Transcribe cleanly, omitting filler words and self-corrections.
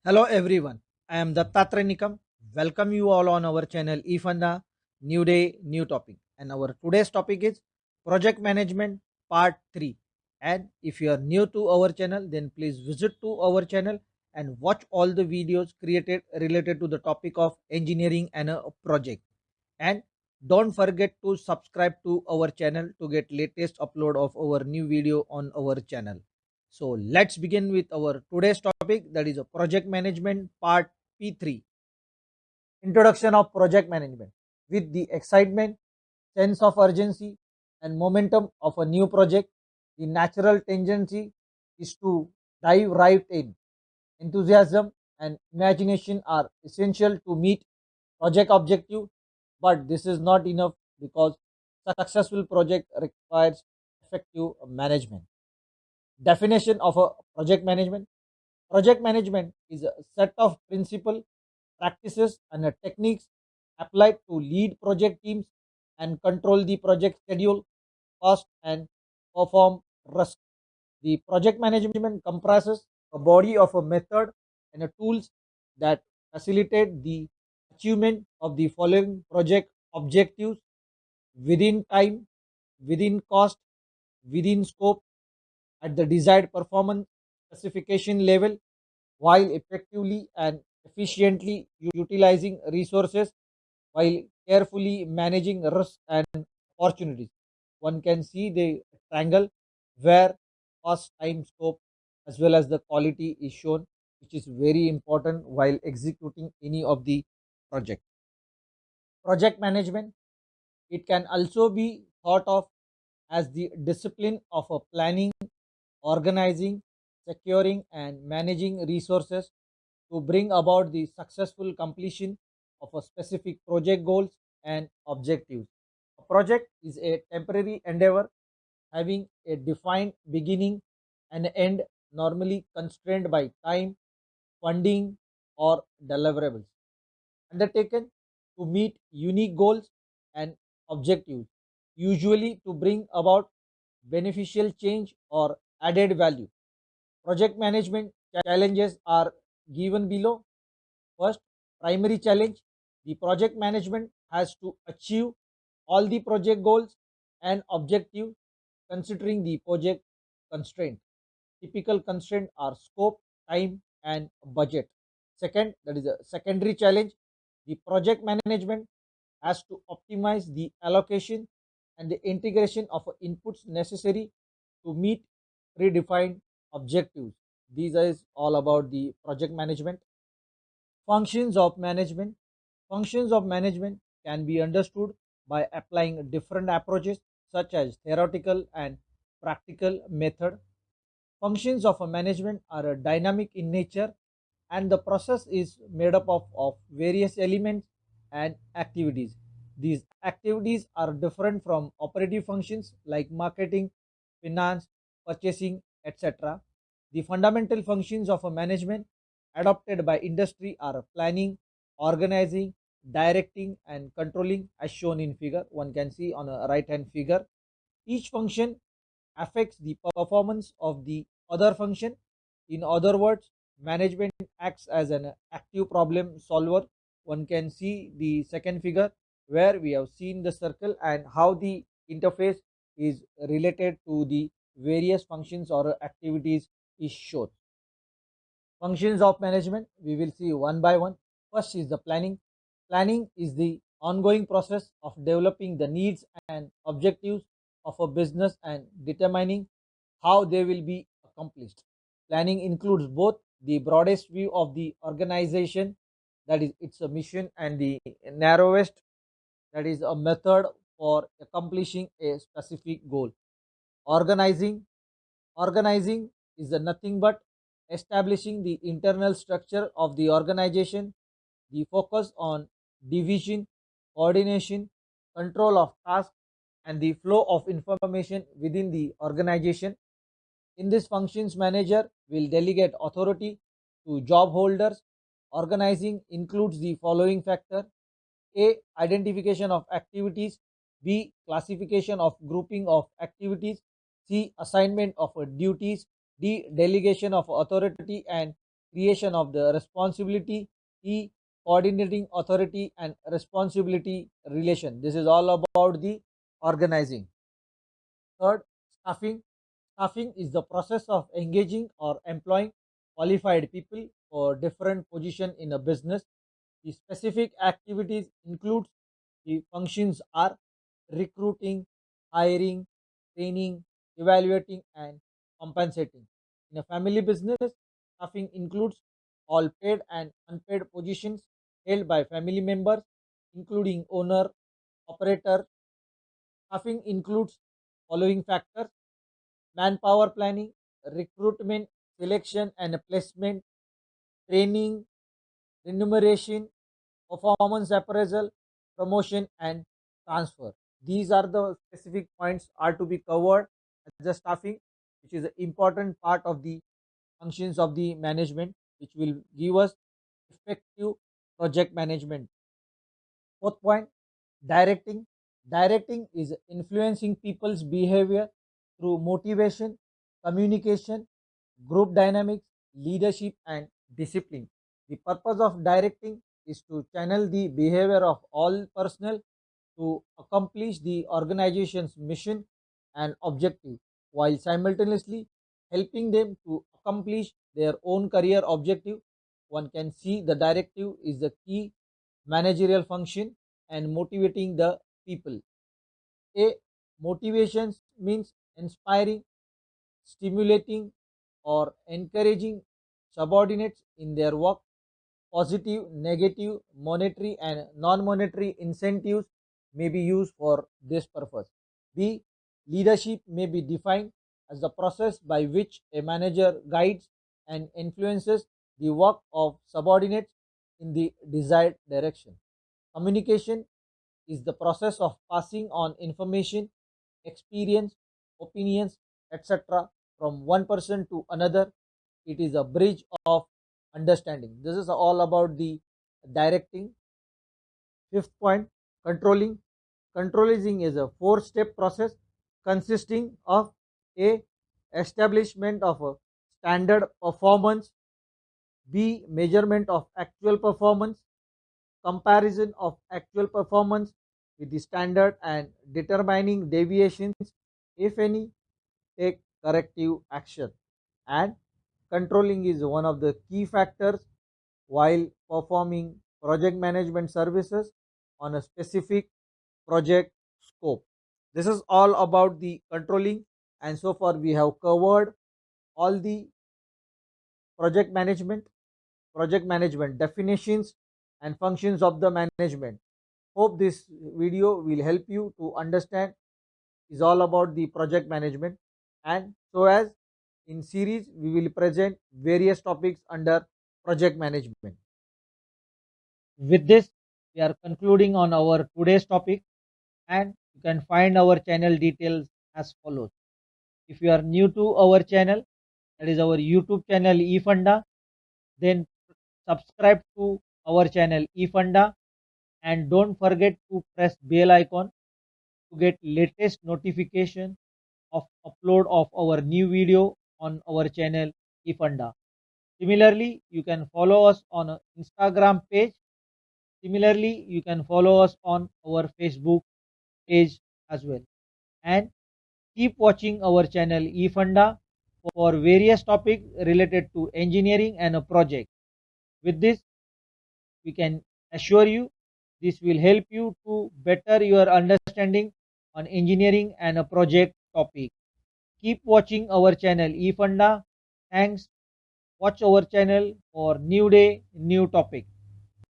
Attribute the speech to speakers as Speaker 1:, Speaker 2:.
Speaker 1: Hello everyone, I am Dattatray Nikam. Welcome you all on our channel eFunda, new day, new topic. And our today's topic is project management part 3. And if you are new to our channel, then please visit to our channel and watch all the videos created related to the topic of engineering and a project. And don't forget to subscribe to our channel to get latest upload of our new video on our channel. So let's begin with our today's topic, that is a project management part P3. Introduction of project management. With the excitement, sense of urgency and momentum of a new project, the natural tendency is to dive right in. Enthusiasm and imagination are essential to meet project objective, but this is not enough because successful project requires effective management. Definition of a project management. Project management is a set of principles, practices, and techniques applied to lead project teams and control the project schedule, cost, and perform risk. The project management comprises a body of a method and a tools that facilitate the achievement of the following project objectives within time, within cost, within scope, at the desired performance specification level, while effectively and efficiently utilizing resources while carefully managing risks and opportunities. One can see the triangle where cost, time, scope, as well as the quality is shown, which is very important while executing any of the project. Project management, it can also be thought of as the discipline of a planning, organizing, securing, and managing resources to bring about the successful completion of a specific project goals and objectives. A project is a temporary endeavor having a defined beginning and end, normally constrained by time, funding, or deliverables, undertaken to meet unique goals and objectives, usually to bring about beneficial change or added value. Project management challenges are given below. First, primary challenge, the project management has to achieve all the project goals and objectives considering the project constraint. Typical constraints are scope, time, and budget. Second, that is a secondary challenge. The project management has to optimize the allocation and the integration of inputs necessary to meet predefined objectives. These is all about the project management. Functions of management. Functions of management can be understood by applying different approaches such as theoretical and practical method. Functions of a management are dynamic in nature and the process is made up of various elements and activities. These activities are different from operative functions like marketing, finance, purchasing, etc. The fundamental functions of a management adopted by industry are planning, organizing, directing, and controlling, as shown in figure. One can see on a right hand figure. Each function affects the performance of the other function. In other words, management acts as an active problem solver. One can see the second figure where we have seen the circle and how the interface is related to the various functions or activities is shown. Functions of management, we will see one by one. First is the planning. Planning is the ongoing process of developing the needs and objectives of a business and determining how they will be accomplished. Planning includes both the broadest view of the organization, that is its a mission, and the narrowest, that is a method for accomplishing a specific goal. Organizing. Organizing is nothing but establishing the internal structure of the organization, the focus on division, coordination, control of tasks, and the flow of information within the organization. In this functions, manager will delegate authority to job holders. Organizing includes the following factor: A. Identification of activities. B. Classification of grouping of activities. C. Assignment of duties. D. Delegation of authority. And creation of the responsibility, E, coordinating authority and responsibility relation. This is all about the organizing. Third, staffing. Staffing is the process of engaging or employing qualified people for different position in a business. The specific activities includes the functions are recruiting, hiring, training, evaluating, and compensating. In a family business, staffing includes all paid and unpaid positions held by family members, including owner, operator. Staffing includes following factors: manpower planning, recruitment, selection and placement, training, remuneration, performance appraisal, promotion and transfer. These are the specific points are to be covered as the staffing, which is an important part of the functions of the management, which will give us effective project management. Fourth point, directing. Directing is influencing people's behavior through motivation, communication, group dynamics, leadership, and discipline. The purpose of directing is to channel the behavior of all personnel to accomplish the organization's mission and objective while simultaneously helping them to accomplish their own career objective. One can see the directive is the key managerial function and motivating the people. A, motivations means inspiring, stimulating, or encouraging subordinates in their work. Positive, negative, monetary, and non monetary incentives may be used for this purpose. B, leadership may be defined as the process by which a manager guides and influences the work of subordinates in the desired direction. Communication is the process of passing on information, experience, opinions, etc. from one person to another. It is a bridge of understanding. This is all about the directing. Fifth point, controlling. Controlling is a four-step process consisting of A, establishment of a standard performance, B, measurement of actual performance, comparison of actual performance with the standard and determining deviations, if any, take corrective action. And controlling is one of the key factors while performing project management services on a specific project scope. This is all about the controlling, and so far we have covered all the project management definitions and functions of the management. Hope this video will help you to understand is all about the project management, and so as in series we will present various topics under project management. With this, we are concluding on our today's topic, and you can find our channel details as follows. If you are new to our channel, that is our YouTube channel eFunda, then subscribe to our channel eFunda and don't forget to press bell icon to get latest notification of upload of our new video on our channel eFunda. Similarly, you can follow us on a Instagram page. Similarly, you can follow us on our Facebook page as well. And keep watching our channel eFunda for various topics related to engineering and a project. With this, we can assure you this will help you to better your understanding on engineering and a project topic. Keep watching our channel eFunda. Thanks. Watch our channel for new day, new topic.